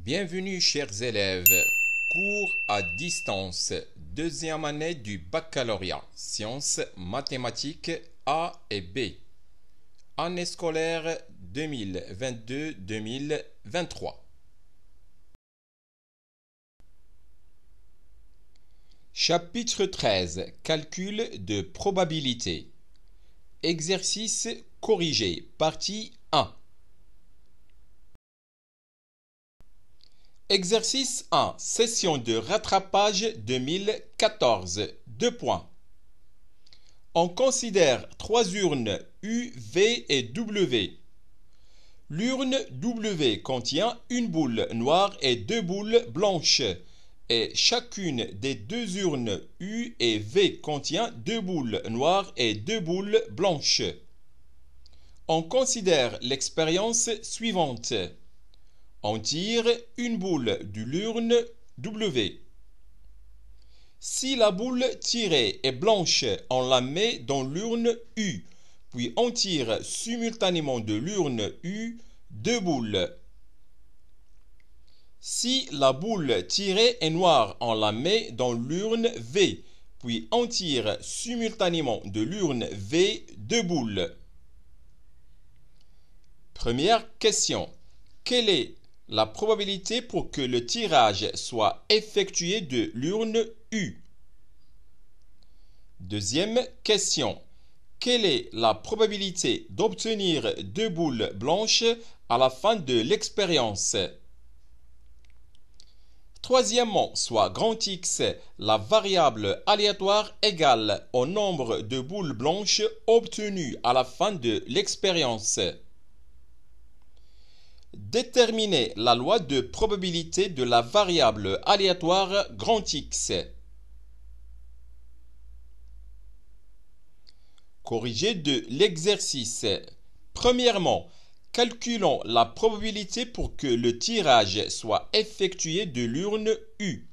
Bienvenue chers élèves, cours à distance, deuxième année du baccalauréat, sciences, mathématiques A et B, année scolaire 2022-2023. Chapitre 13, calcul de probabilité. Exercice corrigé, partie 1. Exercice 1, session de rattrapage 2014. 2 points. On considère 3 urnes U, V et W. L'urne W contient une boule noire et 2 boules blanches. Et chacune des 2 urnes U et V contient 2 boules noires et 2 boules blanches. On considère l'expérience suivante. On tire une boule de l'urne W. Si la boule tirée est blanche, on la met dans l'urne U, puis on tire simultanément de l'urne U 2 boules. Si la boule tirée est noire, on la met dans l'urne V, puis on tire simultanément de l'urne V 2 boules. Première question. Quelle est la probabilité pour que le tirage soit effectué de l'urne U? Deuxième question. Quelle est la probabilité d'obtenir 2 boules blanches à la fin de l'expérience? Troisièmement, soit grand X, la variable aléatoire égale au nombre de boules blanches obtenues à la fin de l'expérience. Déterminer la loi de probabilité de la variable aléatoire grand X. Corrigé de l'exercice. Premièrement, calculons la probabilité pour que le tirage soit effectué de l'urne U.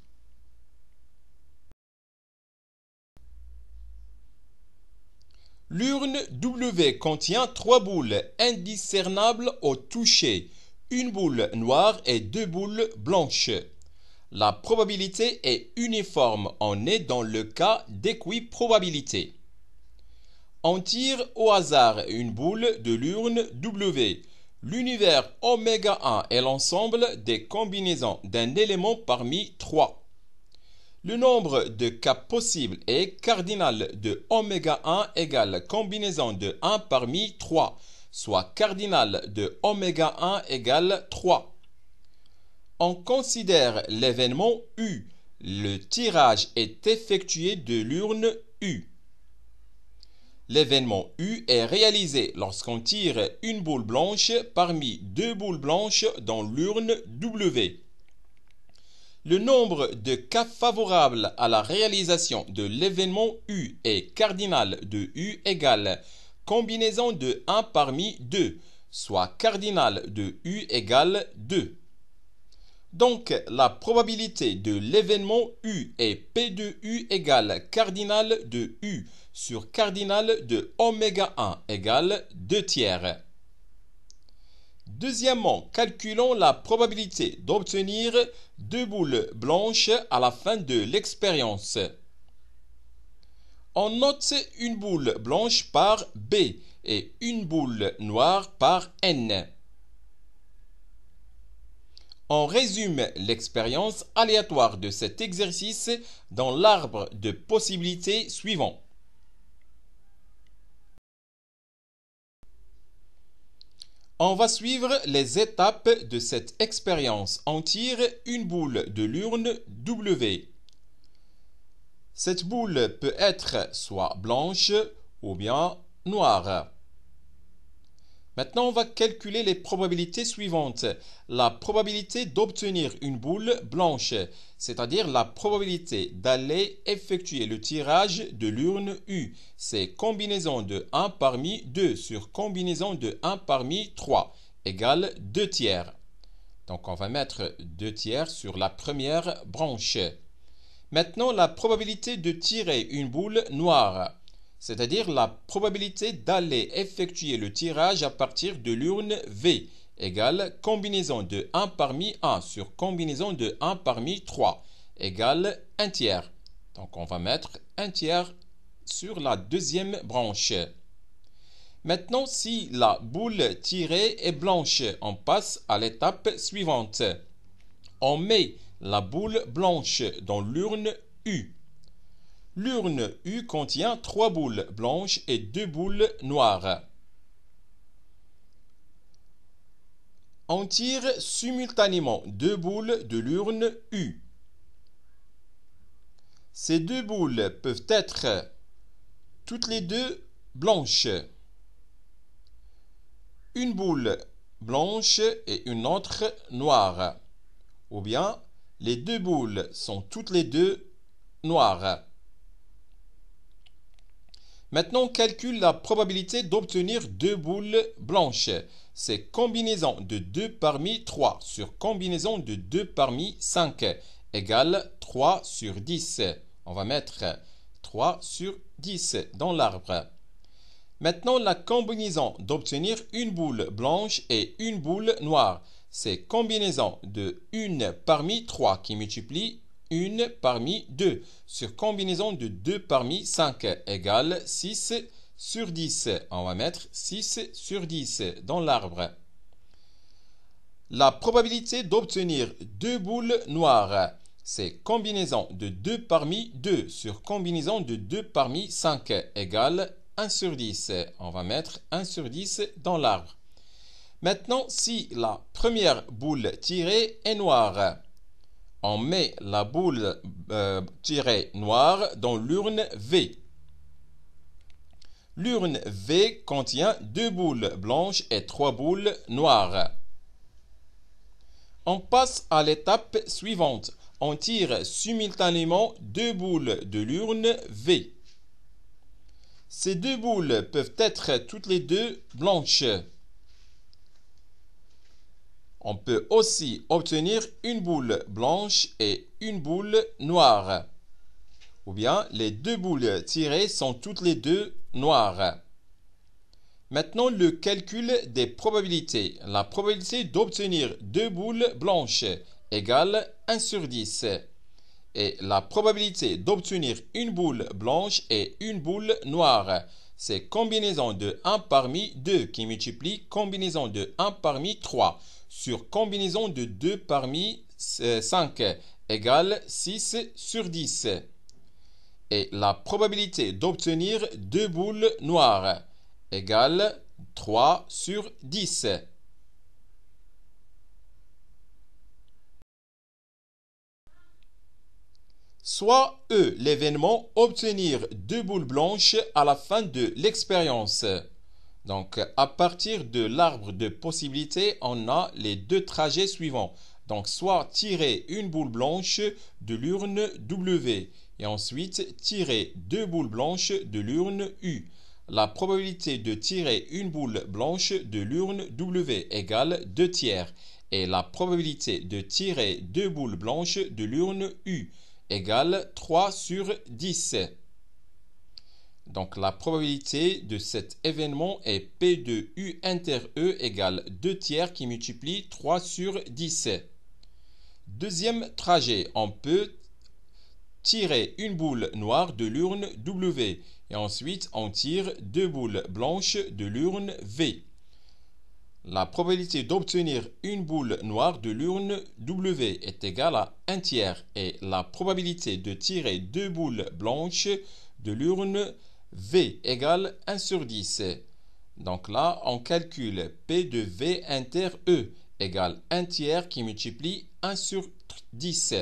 L'urne W contient 3 boules indiscernables au toucher, une boule noire et 2 boules blanches. La probabilité est uniforme, on est dans le cas d'équiprobabilité. On tire au hasard une boule de l'urne W. L'univers ω1 est l'ensemble des combinaisons d'un élément parmi 3. Le nombre de cas possibles est cardinal de ω1 égale combinaison de 1 parmi 3, soit cardinal de ω1 égale 3. On considère l'événement U. Le tirage est effectué de l'urne U. L'événement U est réalisé lorsqu'on tire une boule blanche parmi 2 boules blanches dans l'urne W. Le nombre de cas favorables à la réalisation de l'événement U est cardinal de U égale combinaison de 1 parmi 2, soit cardinal de U égale 2. Donc, la probabilité de l'événement U est P de U égale cardinal de U sur cardinal de ω1 égale 2 tiers. Deuxièmement, calculons la probabilité d'obtenir 2 boules blanches à la fin de l'expérience. On note une boule blanche par B et une boule noire par N. On résume l'expérience aléatoire de cet exercice dans l'arbre de possibilités suivant. On va suivre les étapes de cette expérience. On tire une boule de l'urne W. Cette boule peut être soit blanche ou bien noire. Maintenant, on va calculer les probabilités suivantes. La probabilité d'obtenir une boule blanche, c'est-à-dire la probabilité d'aller effectuer le tirage de l'urne U. C'est combinaison de 1 parmi 2 sur combinaison de 1 parmi 3 égale 2 tiers. Donc, on va mettre 2 tiers sur la première branche. Maintenant, la probabilité de tirer une boule noire, c'est-à-dire la probabilité d'aller effectuer le tirage à partir de l'urne V, égale combinaison de 1 parmi 1 sur combinaison de 1 parmi 3 égale 1 tiers. Donc on va mettre 1 tiers sur la deuxième branche. Maintenant, si la boule tirée est blanche, on passe à l'étape suivante. On met la boule blanche dans l'urne U. L'urne U contient 3 boules blanches et 2 boules noires. On tire simultanément 2 boules de l'urne U. Ces 2 boules peuvent être toutes les deux blanches. Une boule blanche et une autre noire. Ou bien, les 2 boules sont toutes les deux noires. Maintenant, on calcule la probabilité d'obtenir 2 boules blanches. C'est combinaison de 2 parmi 3 sur combinaison de 2 parmi 5 égale 3 sur 10. On va mettre 3 sur 10 dans l'arbre. Maintenant, la combinaison d'obtenir une boule blanche et une boule noire. C'est combinaison de 1 parmi 3 qui multiplie 1 parmi 2 sur combinaison de 2 parmi 5 égale 6 sur 10. On va mettre 6 sur 10 dans l'arbre. La probabilité d'obtenir 2 boules noires, c'est combinaison de 2 parmi 2 sur combinaison de 2 parmi 5 égale 1 sur 10. On va mettre 1 sur 10 dans l'arbre. Maintenant, si la première boule tirée est noire, on met la boule tirée noire dans l'urne V. L'urne V contient 2 boules blanches et 3 boules noires. On passe à l'étape suivante. On tire simultanément 2 boules de l'urne V. Ces 2 boules peuvent être toutes les deux blanches. On peut aussi obtenir une boule blanche et une boule noire. Ou bien les 2 boules tirées sont toutes les deux noires. Maintenant, le calcul des probabilités. La probabilité d'obtenir 2 boules blanches égale 1 sur 10. Et la probabilité d'obtenir une boule blanche et une boule noire, c'est combinaison de 1 parmi 2 qui multiplie combinaison de 1 parmi 3 sur combinaison de 2 parmi 5 égale 6 sur 10. Et la probabilité d'obtenir 2 boules noires égale 3 sur 10. Soit E, l'événement obtenir 2 boules blanches à la fin de l'expérience. Donc, à partir de l'arbre de possibilités, on a les 2 trajets suivants. Donc, soit tirer une boule blanche de l'urne W et ensuite tirer 2 boules blanches de l'urne U. La probabilité de tirer une boule blanche de l'urne W égale 2 tiers et la probabilité de tirer 2 boules blanches de l'urne U égale 3 sur 10. Donc la probabilité de cet événement est P de U inter E égale 2 tiers qui multiplie 3 sur 10. Deuxième trajet, on peut tirer une boule noire de l'urne W et ensuite on tire 2 boules blanches de l'urne V. La probabilité d'obtenir une boule noire de l'urne W est égale à 1 tiers et la probabilité de tirer 2 boules blanches de l'urne V égale 1 sur 10. Donc là, on calcule P de V inter E égale 1 tiers qui multiplie 1 sur 10.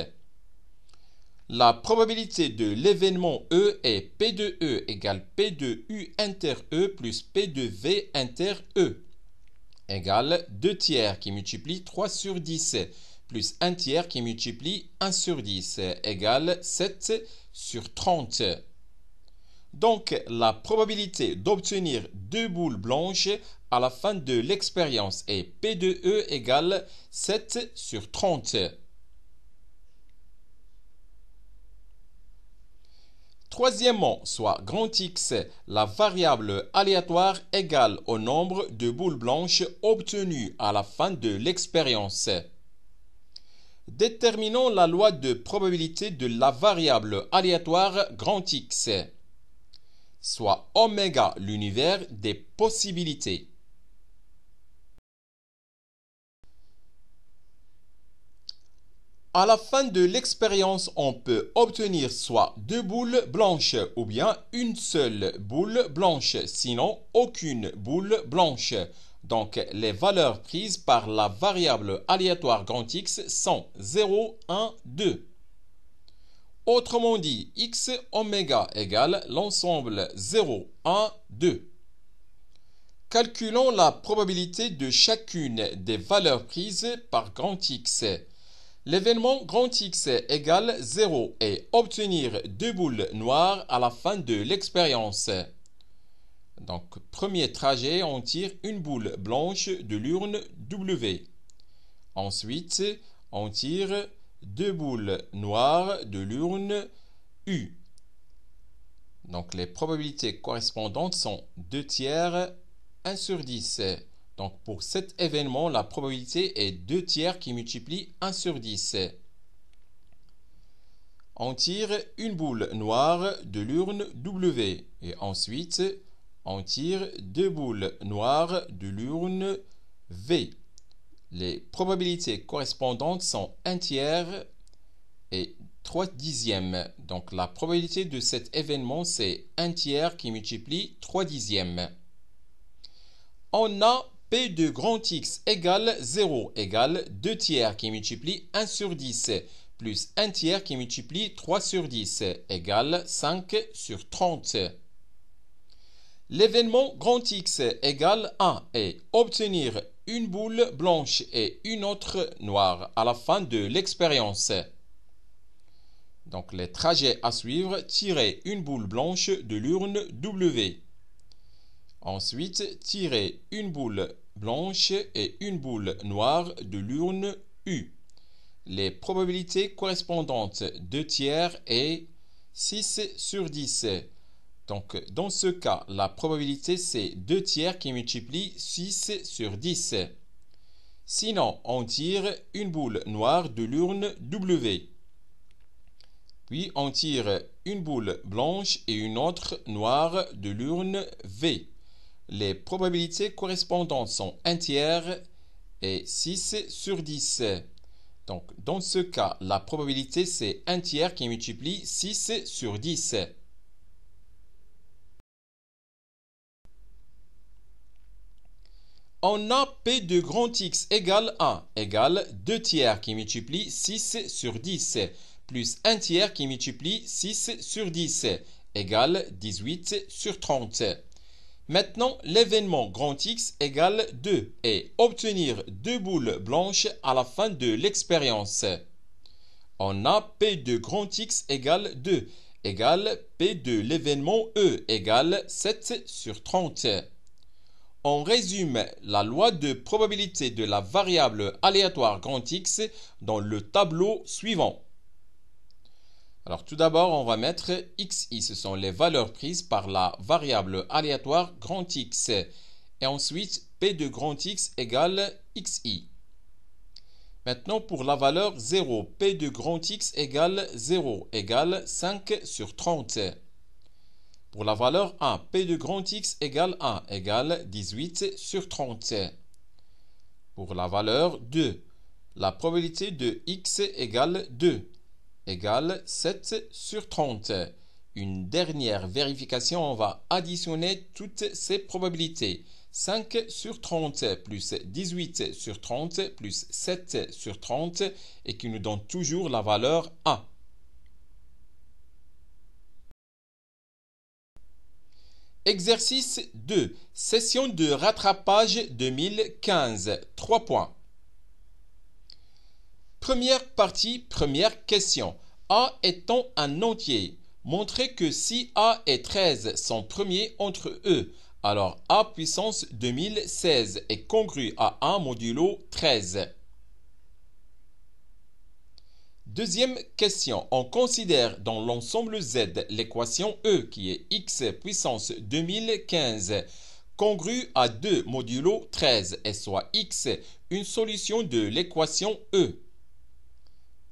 La probabilité de l'événement E est P de E égale P de U inter E plus P de V inter E égale 2 tiers qui multiplie 3 sur 10 plus 1 tiers qui multiplie 1 sur 10 égale 7 sur 30. Donc, la probabilité d'obtenir 2 boules blanches à la fin de l'expérience est P de E égale 7 sur 30. Troisièmement, soit grand X, la variable aléatoire égale au nombre de boules blanches obtenues à la fin de l'expérience. Déterminons la loi de probabilité de la variable aléatoire grand X, soit oméga l'univers des possibilités. À la fin de l'expérience, on peut obtenir soit deux boules blanches ou bien une seule boule blanche, sinon aucune boule blanche. Donc, les valeurs prises par la variable aléatoire grand X sont 0, 1, 2. Autrement dit, x oméga égale l'ensemble 0, 1, 2. Calculons la probabilité de chacune des valeurs prises par grand X. L'événement grand X égale 0 et obtenir deux boules noires à la fin de l'expérience. Donc, premier trajet, on tire une boule blanche de l'urne W. Ensuite, on tire deux boules noires de l'urne U. Donc, les probabilités correspondantes sont 2 tiers, 1 sur 10. Donc, pour cet événement, la probabilité est 2 tiers qui multiplie 1 sur 10. On tire une boule noire de l'urne W. Et ensuite, on tire deux boules noires de l'urne V. Les probabilités correspondantes sont 1 tiers et 3 dixièmes. Donc, la probabilité de cet événement, c'est 1 tiers qui multiplie 3 dixièmes. On a P de grand X égale 0 égale 2 tiers qui multiplie 1 sur 10 plus 1 tiers qui multiplie 3 sur 10 égale 5 sur 30. L'événement grand X égale 1 et obtenir une boule blanche et une autre noire à la fin de l'expérience. Donc les trajets à suivre, tirer une boule blanche de l'urne W. Ensuite, tirer une boule blanche et une boule noire de l'urne U. Les probabilités correspondantes 2 tiers et 6 sur 10. Donc, dans ce cas, la probabilité, c'est 2 tiers qui multiplie 6 sur 10. Sinon, on tire une boule noire de l'urne W. Puis, on tire une boule blanche et une autre noire de l'urne V. Les probabilités correspondantes sont 1 tiers et 6 sur 10. Donc, dans ce cas, la probabilité, c'est 1 tiers qui multiplie 6 sur 10. On a P de grand X égale 1 égale 2 tiers qui multiplie 6 sur 10 plus 1 tiers qui multiplie 6 sur 10 égale 18 sur 30. Maintenant, l'événement grand X égale 2 et obtenir deux boules blanches à la fin de l'expérience. On a P de grand X égale 2 égale P de l'événement E égale 7 sur 30. On résume la loi de probabilité de la variable aléatoire grand X dans le tableau suivant. Alors tout d'abord, on va mettre xi, ce sont les valeurs prises par la variable aléatoire grand X. Et ensuite, P de grand X égale xi. Maintenant, pour la valeur 0, P de grand X égale 0 égale 5 sur 30. Pour la valeur 1, P de grand X égale 1 égale 18 sur 30. Pour la valeur 2, la probabilité de x égale 2 égale 7 sur 30. Une dernière vérification, on va additionner toutes ces probabilités. 5 sur 30 plus 18 sur 30 plus 7 sur 30 et qui nous donne toujours la valeur 1. Exercice 2. Session de rattrapage 2015. 3 points. Première partie, première question. A étant un entier, montrez que si A et 13 sont premiers entre eux, alors A puissance 2016 est congru à 1 modulo 13. Deuxième question. On considère dans l'ensemble Z l'équation E qui est x puissance 2015 congrue à 2 modulo 13 et soit x une solution de l'équation E.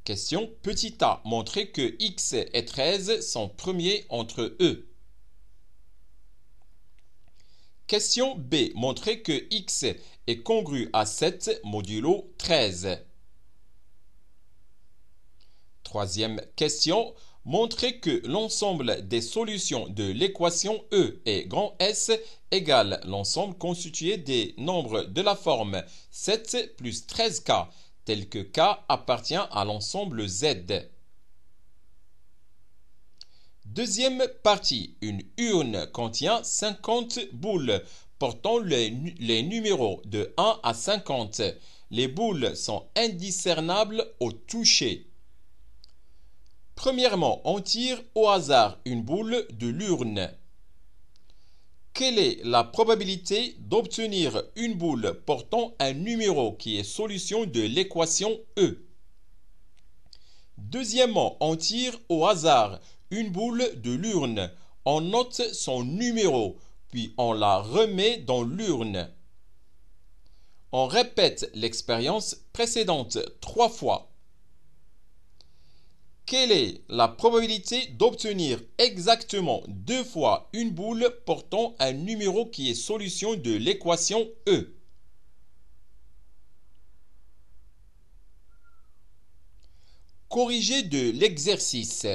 Question petit a. Montrer que x et 13 sont premiers entre eux. Question B. Montrer que x est congru à 7 modulo 13. Troisième question. Montrer que l'ensemble des solutions de l'équation E est grand S égale l'ensemble constitué des nombres de la forme 7 plus 13K, tel que K appartient à l'ensemble Z. Deuxième partie. Une urne contient 50 boules portant les numéros de 1 à 50. Les boules sont indiscernables au toucher. Premièrement, on tire au hasard une boule de l'urne. Quelle est la probabilité d'obtenir une boule portant un numéro qui est solution de l'équation E? Deuxièmement, on tire au hasard une boule de l'urne. On note son numéro, puis on la remet dans l'urne. On répète l'expérience précédente 3 fois. Quelle est la probabilité d'obtenir exactement 2 fois une boule portant un numéro qui est solution de l'équation E? Corrigé de l'exercice.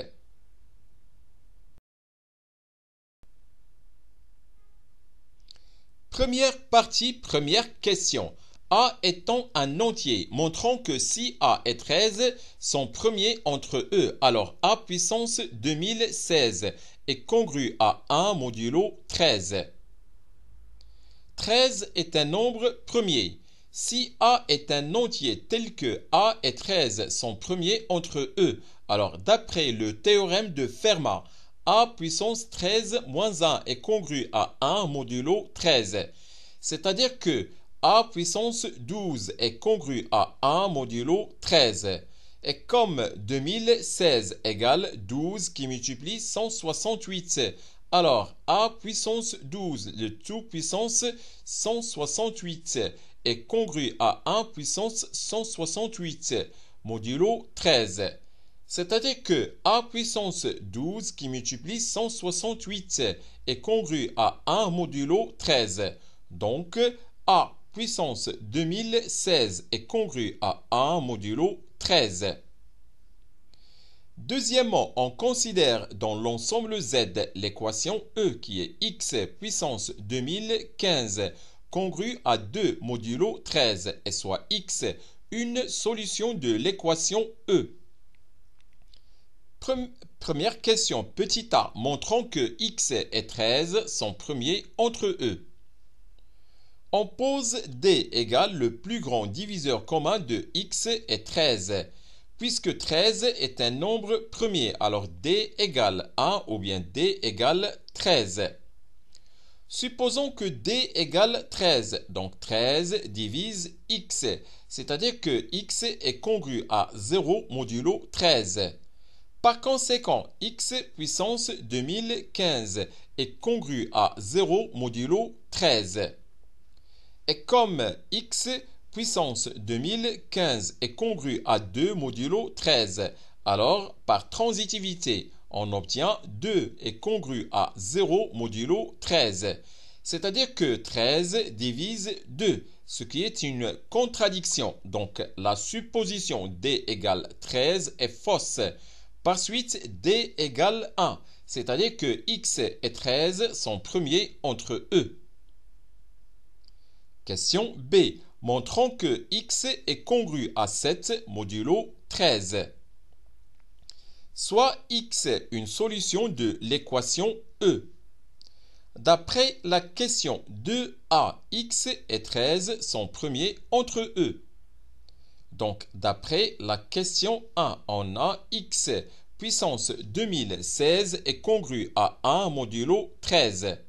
Première partie, première question. A étant un entier, montrant que si A et 13 sont premiers entre eux, alors A puissance 2016 est congru à 1 modulo 13. 13 est un nombre premier. Si A est un entier tel que A et 13 sont premiers entre eux, alors d'après le théorème de Fermat, A puissance 13 moins 1 est congru à 1 modulo 13. C'est-à-dire que A puissance 12 est congru à 1 modulo 13. Et comme 2016 égale 12 qui multiplie 168, alors A puissance 12, le tout puissance 168, est congru à 1 puissance 168, modulo 13. C'est-à-dire que A puissance 12 qui multiplie 168 est congru à 1 modulo 13. Donc, A puissance 2016 est congru à 1 modulo 13. Deuxièmement, on considère dans l'ensemble Z l'équation E qui est x puissance 2015 congru à 2 modulo 13 et soit x une solution de l'équation E. Première question, petit a, montrant que x et 13 sont premiers entre eux. On pose D égale le plus grand diviseur commun de x et 13. Puisque 13 est un nombre premier, alors D égale 1 ou bien D égale 13. Supposons que D égale 13, donc 13 divise x, c'est-à-dire que x est congru à 0 modulo 13. Par conséquent, x puissance 2015 est congru à 0 modulo 13. Et comme x puissance 2015 est congru à 2 modulo 13, alors par transitivité, on obtient 2 est congru à 0 modulo 13. C'est-à-dire que 13 divise 2, ce qui est une contradiction. Donc la supposition D égale 13 est fausse. Par suite, D égale 1, c'est-à-dire que x et 13 sont premiers entre eux. Question B. Montrons que x est congru à 7 modulo 13. Soit x une solution de l'équation E. D'après la question 2a, x et 13 sont premiers entre eux. Donc, d'après la question 1, on a x puissance 2016 est congru à 1 modulo 13.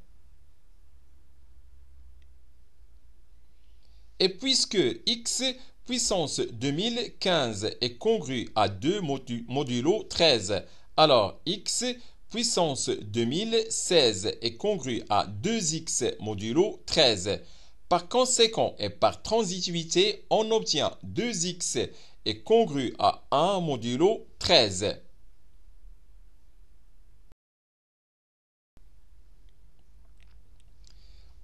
Et puisque x puissance 2015 est congru à 2 modulo 13. Alors, x puissance 2016 est congru à 2x modulo 13. Par conséquent et par transitivité, on obtient 2x est congru à 1 modulo 13.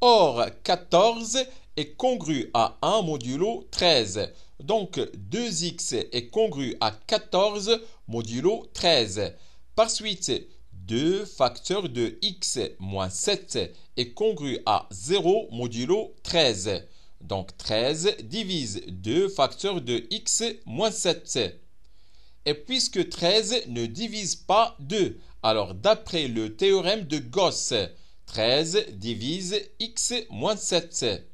Or, 14 est congru à 1 modulo 13. Donc, 2x est congru à 14 modulo 13. Par suite, 2 facteurs de x moins 7 est congru à 0 modulo 13. Donc, 13 divise 2 facteurs de x moins 7. Et puisque 13 ne divise pas 2, alors d'après le théorème de Gauss, 13 divise x moins 7.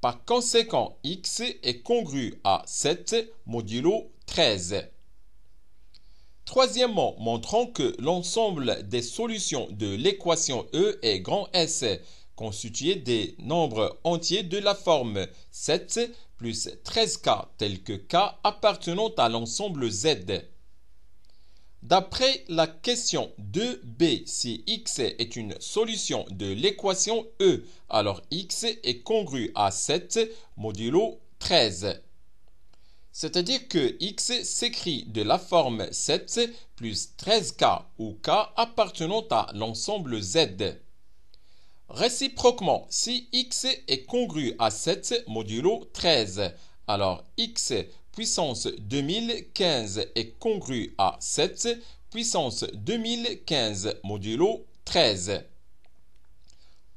Par conséquent, x est congru à 7 modulo 13. Troisièmement, montrons que l'ensemble des solutions de l'équation E est grand S, constitué des nombres entiers de la forme 7 plus 13k, tel que k appartenant à l'ensemble Z. D'après la question 2b, si x est une solution de l'équation E, alors x est congru à 7 modulo 13. C'est-à-dire que x s'écrit de la forme 7 plus 13k, où k appartenant à l'ensemble Z. Réciproquement, si x est congru à 7 modulo 13, alors x puissance 2015 est congru à 7 puissance 2015 modulo 13.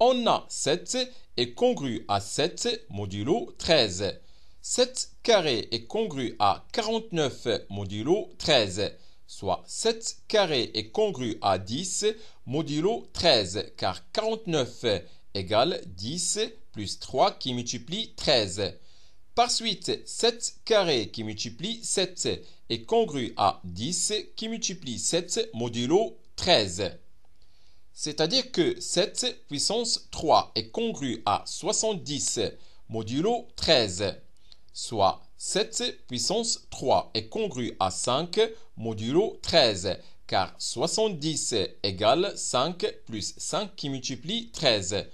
On a 7 est congru à 7 modulo 13. 7 carré est congru à 49 modulo 13, soit 7 carré est congru à 10 modulo 13, car 49 égale 10 plus 3 qui multiplie 13. Par suite, 7 carré qui multiplie 7 est congru à 10 qui multiplie 7 modulo 13. C'est-à-dire que 7 puissance 3 est congru à 70 modulo 13, soit 7 puissance 3 est congru à 5 modulo 13, car 70 égale 5 plus 5 qui multiplie 13.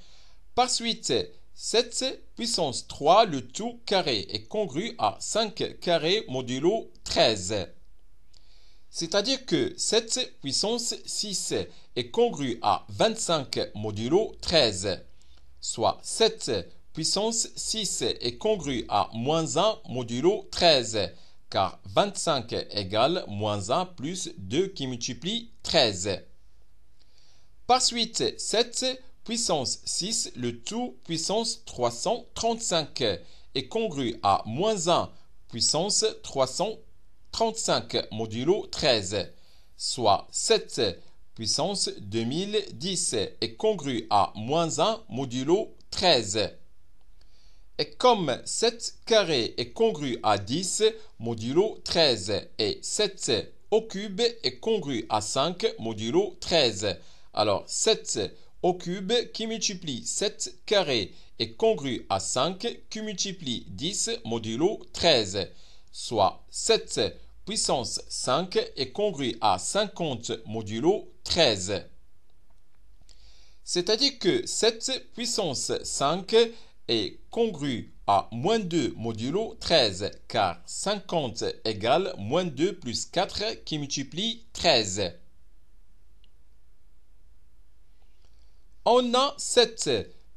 Par suite, 7 puissance 3, le tout carré, est congru à 5 carré modulo 13. C'est-à-dire que 7 puissance 6 est congru à 25 modulo 13, soit 7 puissance 6 est congru à moins 1 modulo 13, car 25 égale moins 1 plus 2 qui multiplie 13. Par suite, 7 puissance 6, le tout puissance 335 est congru à moins 1 puissance 335 modulo 13, soit 7 puissance 2010 est congru à moins 1 modulo 13. Et comme 7 carré est congru à 10 modulo 13 et 7 au cube est congru à 5 modulo 13, alors 7 au cube qui multiplie 7 carré est congru à 5 qui multiplie 10 modulo 13, soit 7 puissance 5 est congru à 50 modulo 13. C'est-à-dire que 7 puissance 5 est congru à moins 2 modulo 13, car 50 égale moins 2 plus 4 qui multiplie 13. On a 7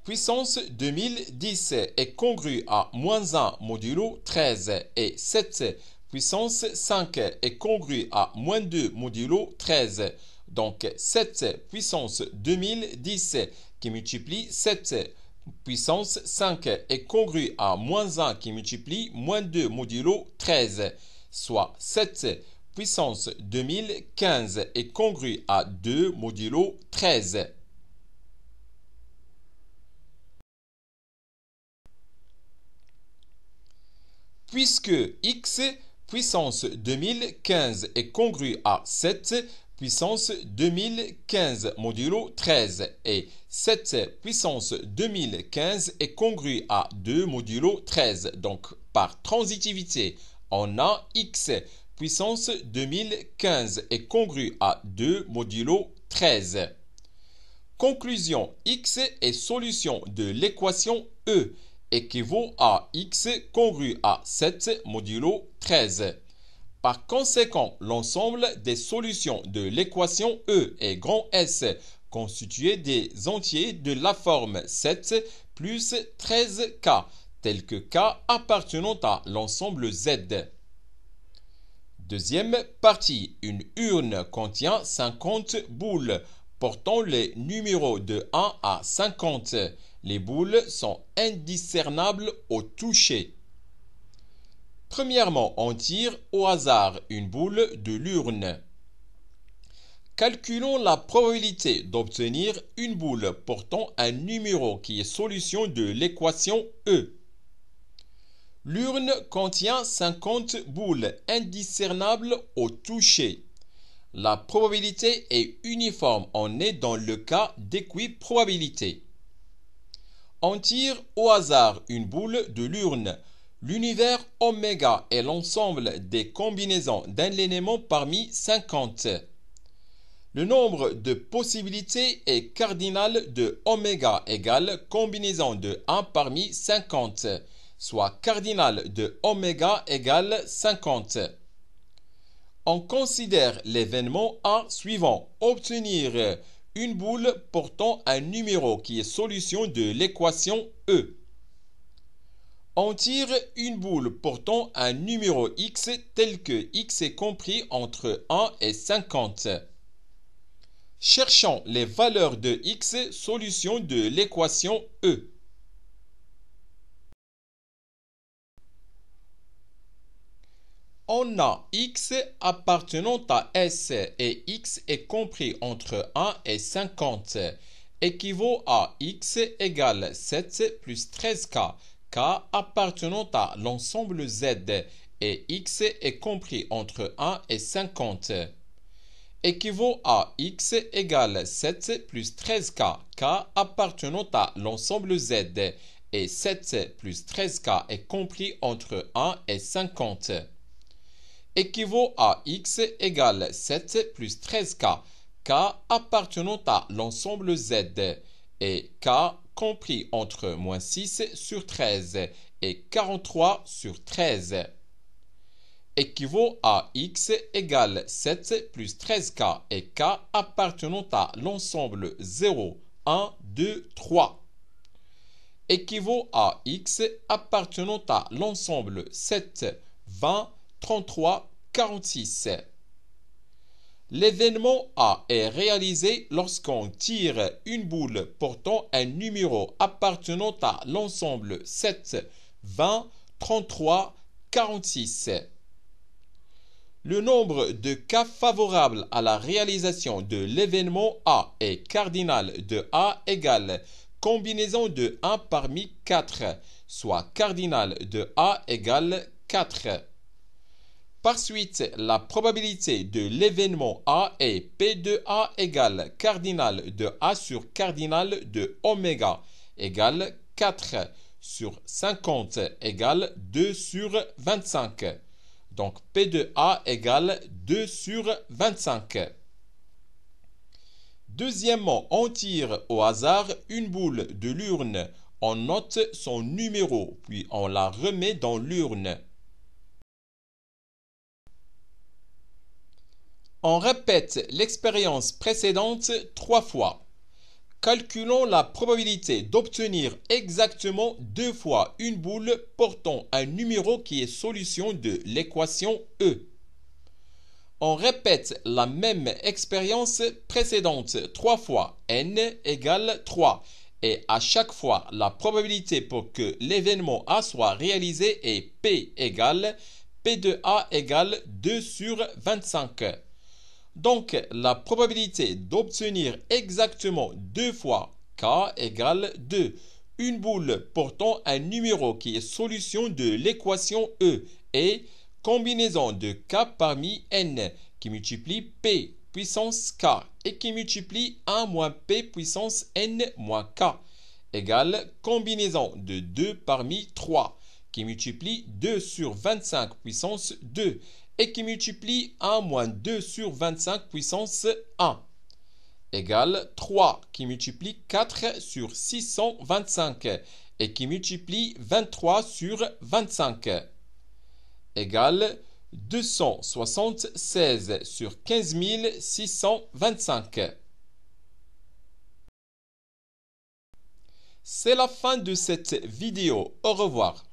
puissance 2010 est congru à moins 1 modulo 13 et 7 puissance 5 est congru à moins 2 modulo 13. Donc 7 puissance 2010 qui multiplie 7 puissance 5 est congru à moins 1 qui multiplie moins 2 modulo 13, soit 7 puissance 2015 est congru à 2 modulo 13. Puisque x puissance 2015 est congru à 7 puissance 2015 modulo 13 et 7 puissance 2015 est congru à 2 modulo 13. Donc par transitivité, on a x puissance 2015 est congru à 2 modulo 13. Conclusion, x est solution de l'équation E équivaut à x congru à 7 modulo 13. Par conséquent, l'ensemble des solutions de l'équation E est grand S constitué des entiers de la forme 7 plus 13K, tel que K appartenant à l'ensemble Z. Deuxième partie, une urne contient 50 boules portant les numéros de 1 à 50. Les boules sont indiscernables au toucher. Premièrement, on tire au hasard une boule de l'urne. Calculons la probabilité d'obtenir une boule portant un numéro qui est solution de l'équation E. L'urne contient 50 boules indiscernables au toucher. La probabilité est uniforme, on est dans le cas d'équiprobabilité. On tire au hasard une boule de l'urne. L'univers oméga est l'ensemble des combinaisons d'un élément parmi 50. Le nombre de possibilités est cardinal de oméga égale combinaison de 1 parmi 50, soit cardinal de oméga égale 50. On considère l'événement A suivant. Obtenir une boule portant un numéro qui est solution de l'équation E. On tire une boule portant un numéro x tel que x est compris entre 1 et 50. Cherchons les valeurs de x, solution de l'équation E. On a x appartenant à S et x est compris entre 1 et 50, équivaut à x égale 7 plus 13k, k appartenant à l'ensemble Z et x est compris entre 1 et 50, équivaut à x égale 7 plus 13k, k appartenant à l'ensemble Z et 7 plus 13k est compris entre 1 et 50. Équivaut à x égale 7 plus 13k, k appartenant à l'ensemble Z et k compris entre moins 6 sur 13 et 43 sur 13. Équivaut à x égale 7 plus 13k et k appartenant à l'ensemble 0, 1, 2, 3. Équivaut à x appartenant à l'ensemble 7, 20, 33, 46. L'événement A est réalisé lorsqu'on tire une boule portant un numéro appartenant à l'ensemble 7, 20, 33, 46. Le nombre de cas favorables à la réalisation de l'événement A est cardinal de A égale combinaison de 1 parmi 4, soit cardinal de A égale 4. Par suite, la probabilité de l'événement A est P de A égale cardinal de A sur cardinal de oméga égale 4 sur 50 égale 2 sur 25. Donc P de A égale 2 sur 25. Deuxièmement, on tire au hasard une boule de l'urne. On note son numéro, puis on la remet dans l'urne. On répète l'expérience précédente 3 fois. Calculons la probabilité d'obtenir exactement 2 fois une boule portant un numéro qui est solution de l'équation E. On répète la même expérience précédente 3 fois, n égale 3, et à chaque fois la probabilité pour que l'événement A soit réalisé est P égale P de A égale 2 sur 25. Donc, la probabilité d'obtenir exactement 2 fois k égale 2, une boule portant un numéro qui est solution de l'équation E est combinaison de k parmi n qui multiplie p puissance k et qui multiplie 1 moins p puissance n moins k égale combinaison de 2 parmi 3 qui multiplie 2 sur 25 puissance 2 et qui multiplie 1 moins 2 sur 25 puissance 1 égale 3 qui multiplie 4 sur 625 et qui multiplie 23 sur 25 égale 276 sur 15 625. C'est la fin de cette vidéo. Au revoir.